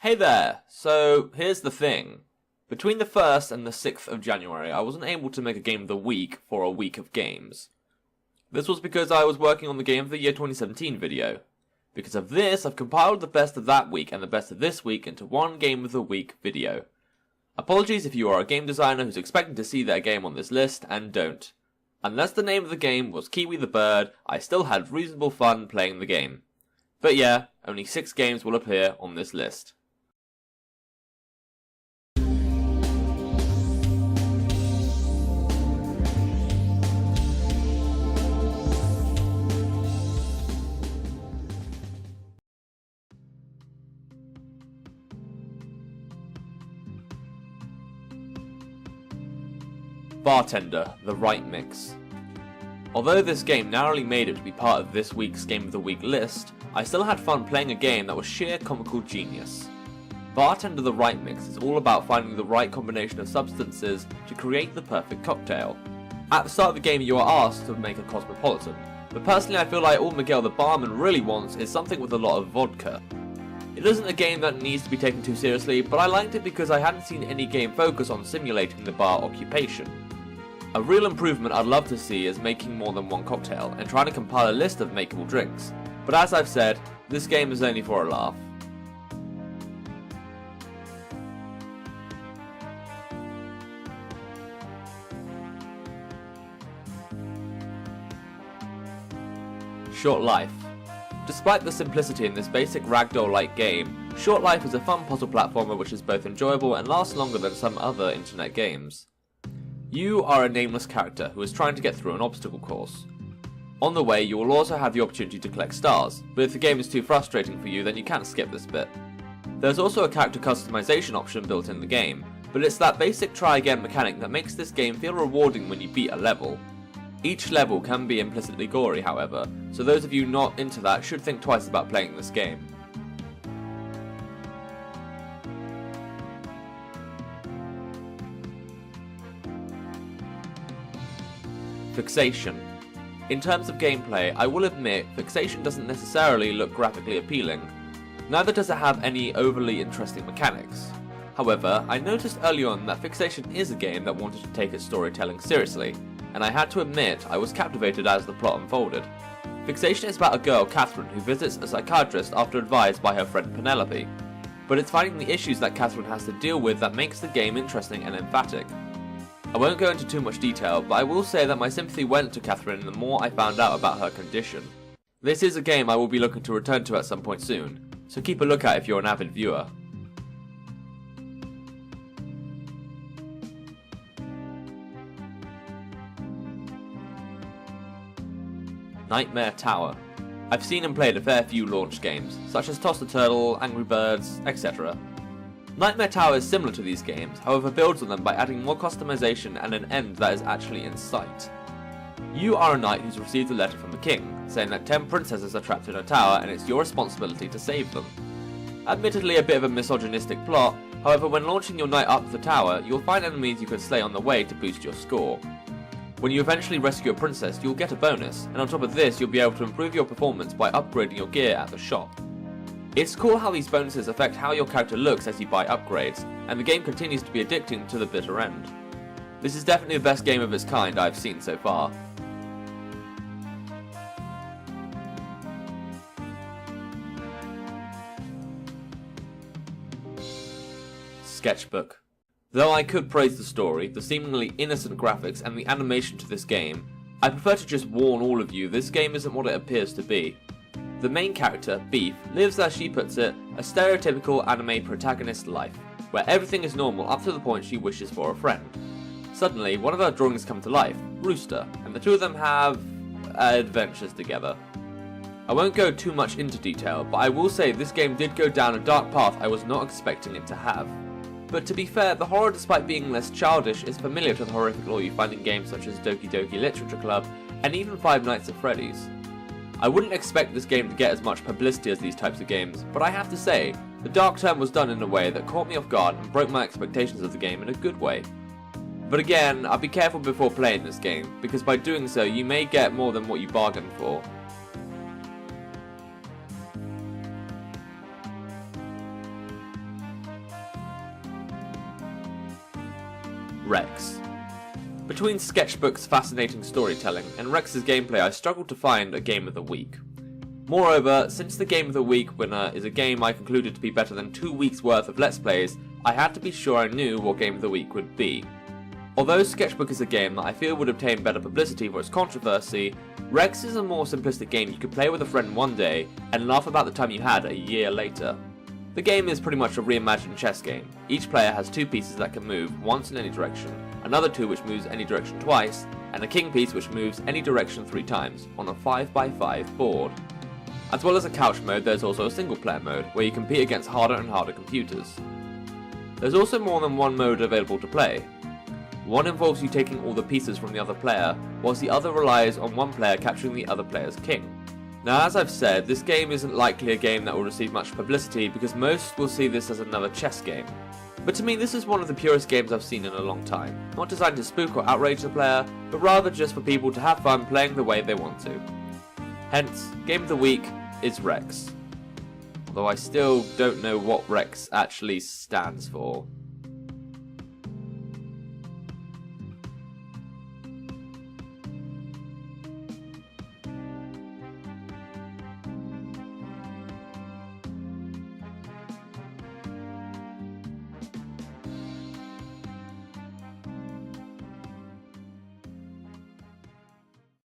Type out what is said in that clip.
Hey there! So, here's the thing. Between the 1st and the 6th of January, I wasn't able to make a Game of the Week for a week of games. This was because I was working on the Game of the Year 2017 video. Because of this, I've compiled the best of that week and the best of this week into one Game of the Week video. Apologies if you are a game designer who's expecting to see their game on this list and don't. Unless the name of the game was Kiwi the Bird, I still had reasonable fun playing the game. But yeah, only 6 games will appear on this list. Bartender, the right mix. Although this game narrowly made it to be part of this week's Game of the Week list, I still had fun playing a game that was sheer comical genius. Bartender the Right Mix is all about finding the right combination of substances to create the perfect cocktail. At the start of the game you are asked to make a cosmopolitan, but personally I feel like all Miguel the barman really wants is something with a lot of vodka. It isn't a game that needs to be taken too seriously, but I liked it because I hadn't seen any game focus on simulating the bar occupation. A real improvement I'd love to see is making more than one cocktail and trying to compile a list of makeable drinks, but as I've said, this game is only for a laugh. Short Life. Despite the simplicity in this basic ragdoll-like game, Short Life is a fun puzzle platformer which is both enjoyable and lasts longer than some other internet games. You are a nameless character who is trying to get through an obstacle course. On the way you will also have the opportunity to collect stars, but if the game is too frustrating for you then you can skip this bit. There's also a character customization option built in the game, but it's that basic try again mechanic that makes this game feel rewarding when you beat a level. Each level can be implicitly gory however, so those of you not into that should think twice about playing this game. Fixation. In terms of gameplay, I will admit Fixation doesn't necessarily look graphically appealing. Neither does it have any overly interesting mechanics. However, I noticed early on that Fixation is a game that wanted to take its storytelling seriously, and I had to admit I was captivated as the plot unfolded. Fixation is about a girl, Catherine, who visits a psychiatrist after advised by her friend Penelope. But it's finding the issues that Catherine has to deal with that makes the game interesting and emphatic. I won't go into too much detail, but I will say that my sympathy went to Catherine the more I found out about her condition. This is a game I will be looking to return to at some point soon, so keep a lookout if you're an avid viewer. Nightmare Tower. I've seen and played a fair few launch games, such as Toss the Turtle, Angry Birds, etc. Nightmare Tower is similar to these games, however builds on them by adding more customization and an end that is actually in sight. You are a knight who's received a letter from the king, saying that 10 princesses are trapped in a tower and it's your responsibility to save them. Admittedly a bit of a misogynistic plot, however when launching your knight up the tower, you'll find enemies you can slay on the way to boost your score. When you eventually rescue a princess, you'll get a bonus, and on top of this you'll be able to improve your performance by upgrading your gear at the shop. It's cool how these bonuses affect how your character looks as you buy upgrades, and the game continues to be addicting to the bitter end. This is definitely the best game of its kind I've seen so far. Sketchbook. Though I could praise the story, the seemingly innocent graphics and the animation to this game, I prefer to just warn all of you this game isn't what it appears to be. The main character, Beef, lives, as she puts it, a stereotypical anime protagonist life, where everything is normal up to the point she wishes for a friend. Suddenly, one of her drawings come to life, Rooster, and the two of them have adventures together. I won't go too much into detail, but I will say this game did go down a dark path I was not expecting it to have. But to be fair, the horror, despite being less childish, is familiar to the horrific lore you find in games such as Doki Doki Literature Club, and even Five Nights at Freddy's. I wouldn't expect this game to get as much publicity as these types of games, but I have to say, the dark turn was done in a way that caught me off guard and broke my expectations of the game in a good way. But again, I'll be careful before playing this game, because by doing so you may get more than what you bargained for. Rex. Between Sketchbook's fascinating storytelling and Rex's gameplay, I struggled to find a Game of the Week. Moreover, since the Game of the Week winner is a game I concluded to be better than 2 weeks worth of Let's Plays, I had to be sure I knew what Game of the Week would be. Although Sketchbook is a game that I feel would obtain better publicity for its controversy, Rex is a more simplistic game you could play with a friend one day and laugh about the time you had a year later. The game is pretty much a reimagined chess game. Each player has 2 pieces that can move once in any direction, another 2 which moves any direction twice, and a king piece which moves any direction 3 times on a 5x5 board. As well as a couch mode, there's also a single player mode, where you compete against harder and harder computers. There's also more than one mode available to play. One involves you taking all the pieces from the other player, whilst the other relies on one player capturing the other player's king. Now, as I've said, this game isn't likely a game that will receive much publicity because most will see this as another chess game. But to me, this is one of the purest games I've seen in a long time. Not designed to spook or outrage the player, but rather just for people to have fun playing the way they want to. Hence, Game of the Week is Rex. Although I still don't know what Rex actually stands for.